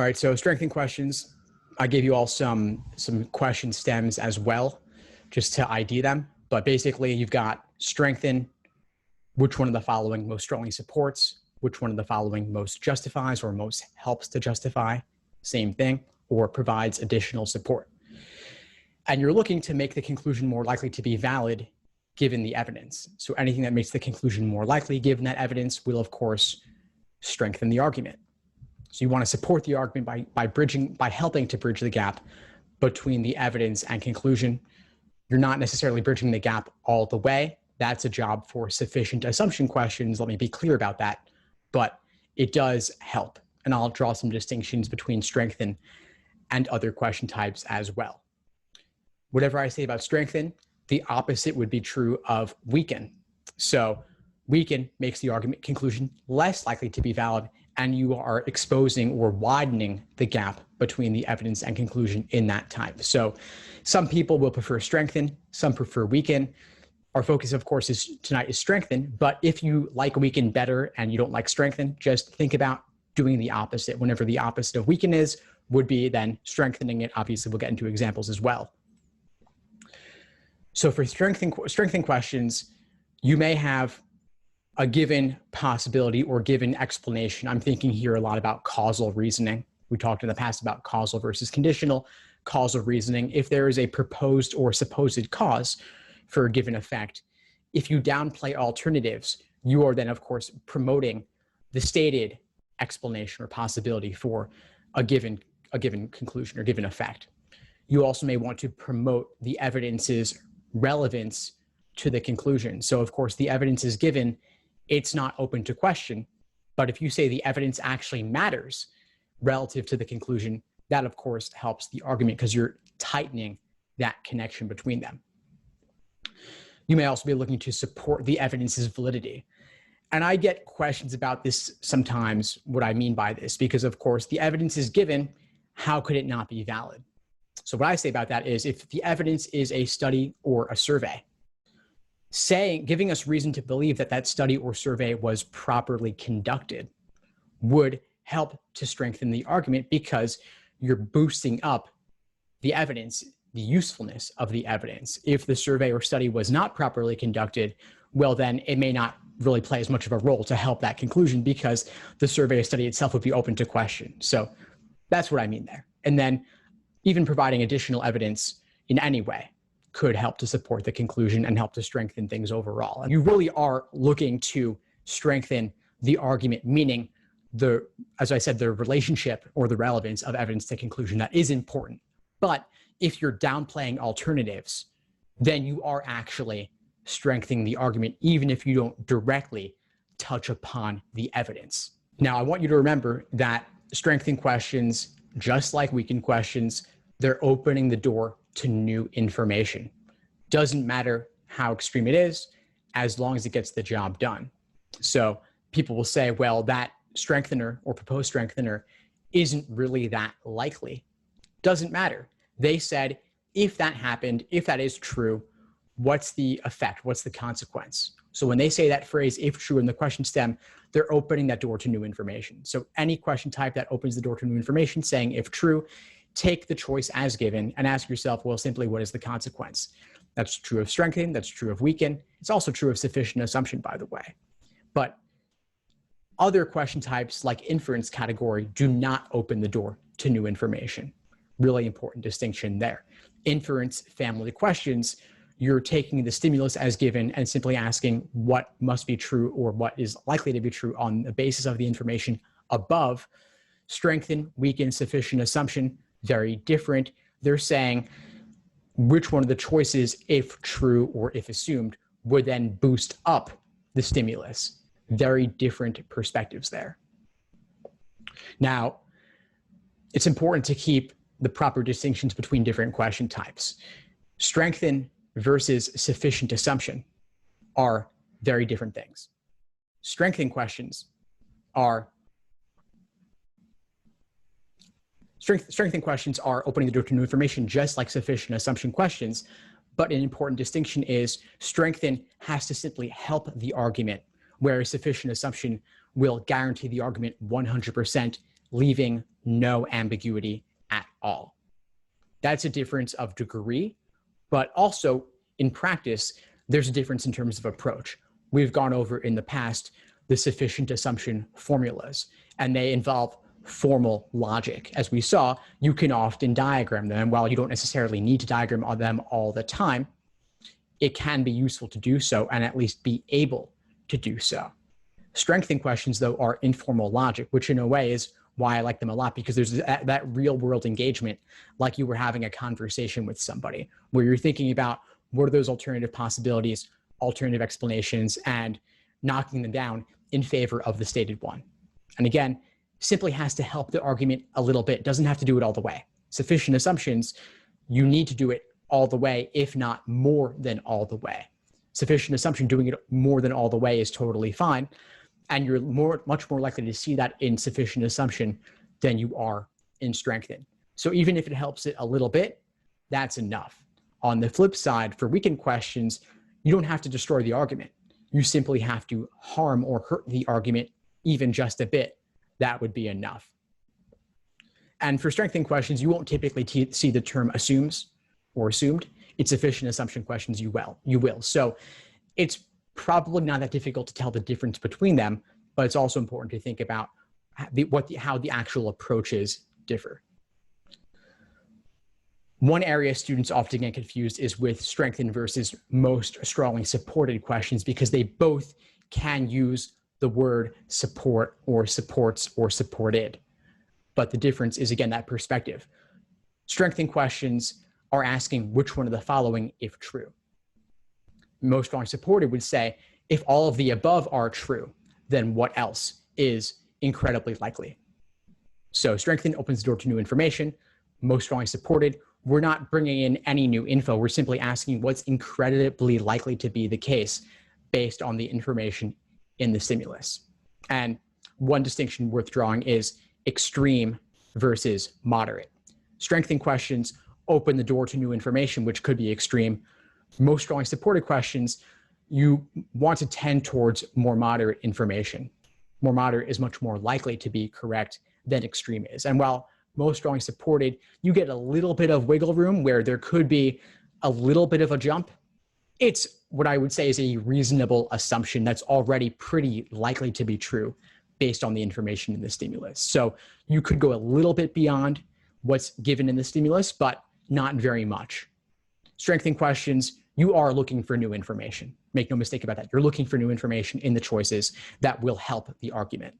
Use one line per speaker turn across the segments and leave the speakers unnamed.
right, so strengthening questions. I gave you all some question stems as well, just to ID them. But basically, you've got strengthen, which one of the following most strongly supports, which one of the following most justifies or most helps to justify, same thing, or provides additional support. And you're looking to make the conclusion more likely to be valid given the evidence. So anything that makes the conclusion more likely given that evidence will, of course, strengthen the argument. So you want to support the argument by helping to bridge the gap between the evidence and conclusion. You're not necessarily bridging the gap all the way. That's a job for sufficient assumption questions. Let me be clear about that. But it does help. And I'll draw some distinctions between strengthen and other question types as well. Whatever I say about strengthen, the opposite would be true of weaken. So weaken makes the argument conclusion less likely to be valid, and you are exposing or widening the gap between the evidence and conclusion in that type. So some people will prefer strengthen, some prefer weaken. Our focus, of course, tonight is strengthen, but if you like weaken better and you don't like strengthen, just think about doing the opposite. Whenever the opposite of weaken is, would be then strengthening it. Obviously, we'll get into examples as well. So for strengthening questions, you may have a given possibility or given explanation. I'm thinking here a lot about causal reasoning. We talked in the past about causal versus conditional. Causal reasoning, if there is a proposed or supposed cause for a given effect, if you downplay alternatives, you are then, of course, promoting the stated explanation or possibility for a given conclusion or given effect. You also may want to promote the evidence's relevance to the conclusion. So, of course, the evidence is given, it's not open to question. But if you say the evidence actually matters relative to the conclusion, that, of course, helps the argument because you're tightening that connection between them. You may also be looking to support the evidence's validity. And I get questions about this sometimes, what I mean by this, because, of course, the evidence is given, how could it not be valid? So what I say about that is if the evidence is a study or a survey, giving us reason to believe that that study or survey was properly conducted would help to strengthen the argument because you're boosting up the evidence, the usefulness of the evidence. If the survey or study was not properly conducted, well, then it may not really play as much of a role to help that conclusion because the survey or study itself would be open to question. So that's what I mean there. And then even providing additional evidence in any way could help to support the conclusion and help to strengthen things overall. And you really are looking to strengthen the argument, meaning as I said, the relationship or the relevance of evidence to conclusion that is important. But if you're downplaying alternatives, then you are actually strengthening the argument, even if you don't directly touch upon the evidence. Now, I want you to remember that strengthening questions, just like weakened questions, they're opening the door to new information. Doesn't matter how extreme it is, as long as it gets the job done. So people will say, well, that strengthener or proposed strengthener isn't really that likely. Doesn't matter. They said, if that happened, if that is true, what's the effect? What's the consequence? So when they say that phrase, if true, in the question stem, they're opening that door to new information. So any question type that opens the door to new information, saying if true, take the choice as given and ask yourself, well, simply what is the consequence? That's true of strengthen, that's true of weaken. It's also true of sufficient assumption, by the way. But other question types like inference category do not open the door to new information. Really important distinction there. Inference family questions, you're taking the stimulus as given and simply asking what must be true or what is likely to be true on the basis of the information above. Strengthen, weaken, sufficient assumption, very different. They're saying which one of the choices, if true or if assumed, would then boost up the stimulus. Very different perspectives there. Now, it's important to keep the proper distinctions between different question types. Strengthen versus sufficient assumption are very different things. Strengthening questions are opening the door to new information, just like sufficient assumption questions. But an important distinction is strengthen has to simply help the argument, whereas sufficient assumption will guarantee the argument 100% leaving no ambiguity at all. That's a difference of degree, but also in practice, there's a difference in terms of approach. We've gone over in the past the sufficient assumption formulas, and they involve formal logic. As we saw, you can often diagram them. While you don't necessarily need to diagram them all the time, it can be useful to do so and at least be able to do so. Strengthening questions, though, are informal logic, which in a way is why I like them a lot, because there's that real world engagement, like you were having a conversation with somebody where you're thinking about what are those alternative possibilities, alternative explanations, and knocking them down in favor of the stated one. And again, simply has to help the argument a little bit, doesn't have to do it all the way. Sufficient assumptions, you need to do it all the way, if not more than all the way. Sufficient assumption, doing it more than all the way is totally fine. And you're much more likely to see that in sufficient assumption than you are in strengthen. So even if it helps it a little bit, that's enough. On the flip side, for weakened questions, you don't have to destroy the argument. You simply have to harm or hurt the argument even just a bit. That would be enough. And for strengthening questions, you won't typically see the term assumes or assumed. It's sufficient assumption questions, you will. So it's probably not that difficult to tell the difference between them, but it's also important to think about how the actual approaches differ. One area students often get confused is with strengthened versus most strongly supported questions, because they both can use the word support or supports or supported. But the difference is, again, that perspective. Strengthened questions are asking which one of the following if true. Most strongly supported would say, if all of the above are true, then what else is incredibly likely? So strengthened opens the door to new information. Most strongly supported, we're not bringing in any new info. We're simply asking what's incredibly likely to be the case based on the information in the stimulus. And one distinction worth drawing is extreme versus moderate. Strengthened questions open the door to new information, which could be extreme. Most strongly supported questions, you want to tend towards more moderate information. More moderate is much more likely to be correct than extreme is. And while most strongly supported, you get a little bit of wiggle room where there could be a little bit of a jump. It's what I would say is a reasonable assumption that's already pretty likely to be true based on the information in the stimulus. So you could go a little bit beyond what's given in the stimulus, but not very much. Strengthening questions, you are looking for new information. Make no mistake about that. You're looking for new information in the choices that will help the argument.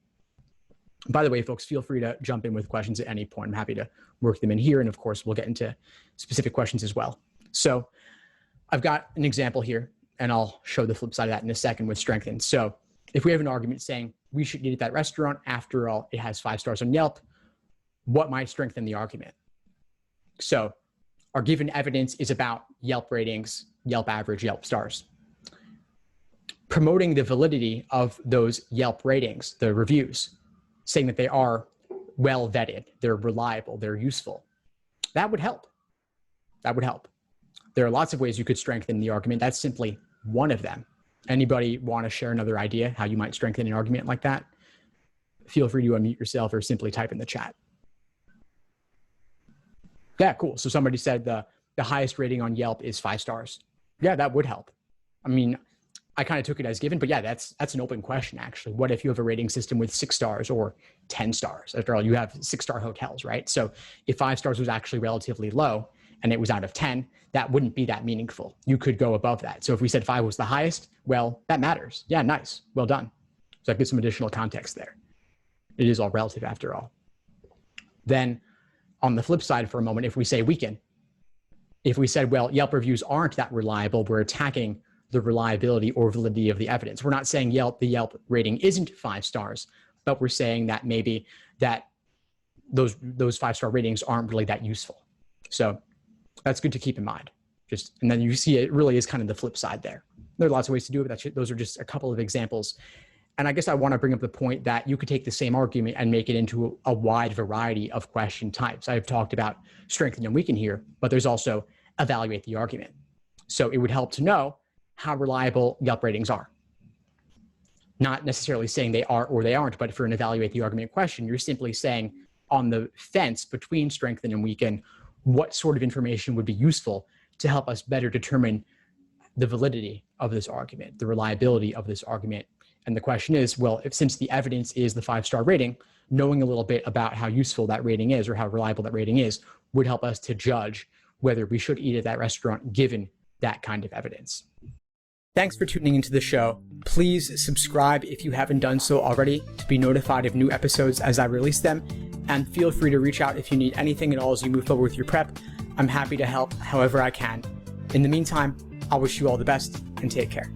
By the way, folks, feel free to jump in with questions at any point. I'm happy to work them in here. And of course, we'll get into specific questions as well. So I've got an example here, and I'll show the flip side of that in a second with strengthen. So if we have an argument saying we should eat at that restaurant, after all, it has 5 stars on Yelp, what might strengthen the argument? So our given evidence is about Yelp ratings, Yelp average, Yelp stars. Promoting the validity of those Yelp ratings, the reviews, saying that they are well vetted, they're reliable, they're useful, that would help. That would help. There are lots of ways you could strengthen the argument. That's simply one of them. Anybody want to share another idea how you might strengthen an argument like that? Feel free to unmute yourself or simply type in the chat. Yeah, cool. So somebody said the highest rating on Yelp is 5 stars. Yeah, that would help. I mean, I kind of took it as given, but yeah, that's an open question, actually. What if you have a rating system with 6 stars or 10 stars? After all, you have 6-star hotels, right? So if 5 stars was actually relatively low and it was out of 10, that wouldn't be that meaningful. You could go above that. So if we said 5 was the highest, well, that matters. Yeah, nice. Well done. So that gives some additional context there. It is all relative after all. Then on the flip side for a moment, if we say weaken, if we said, well, Yelp reviews aren't that reliable, we're attacking the reliability or validity of the evidence. We're not saying the Yelp rating isn't 5 stars, but we're saying that maybe that those 5-star ratings aren't really that useful. So that's good to keep in mind. And then you see it really is kind of the flip side there. There are lots of ways to do it, but those are just a couple of examples. And I guess I want to bring up the point that you could take the same argument and make it into a wide variety of question types. I've talked about strengthen and weaken here, but there's also evaluate the argument. So it would help to know how reliable Yelp ratings are. Not necessarily saying they are or they aren't, but for an evaluate the argument question, you're simply saying on the fence between strengthen and weaken, what sort of information would be useful to help us better determine the validity of this argument, the reliability of this argument. And the question is, well, since the evidence is the 5-star rating, knowing a little bit about how useful that rating is or how reliable that rating is would help us to judge whether we should eat at that restaurant given that kind of evidence. Thanks for tuning into the show. Please subscribe if you haven't done so already to be notified of new episodes as I release them. And feel free to reach out if you need anything at all as you move forward with your prep. I'm happy to help however I can. In the meantime, I'll wish you all the best and take care.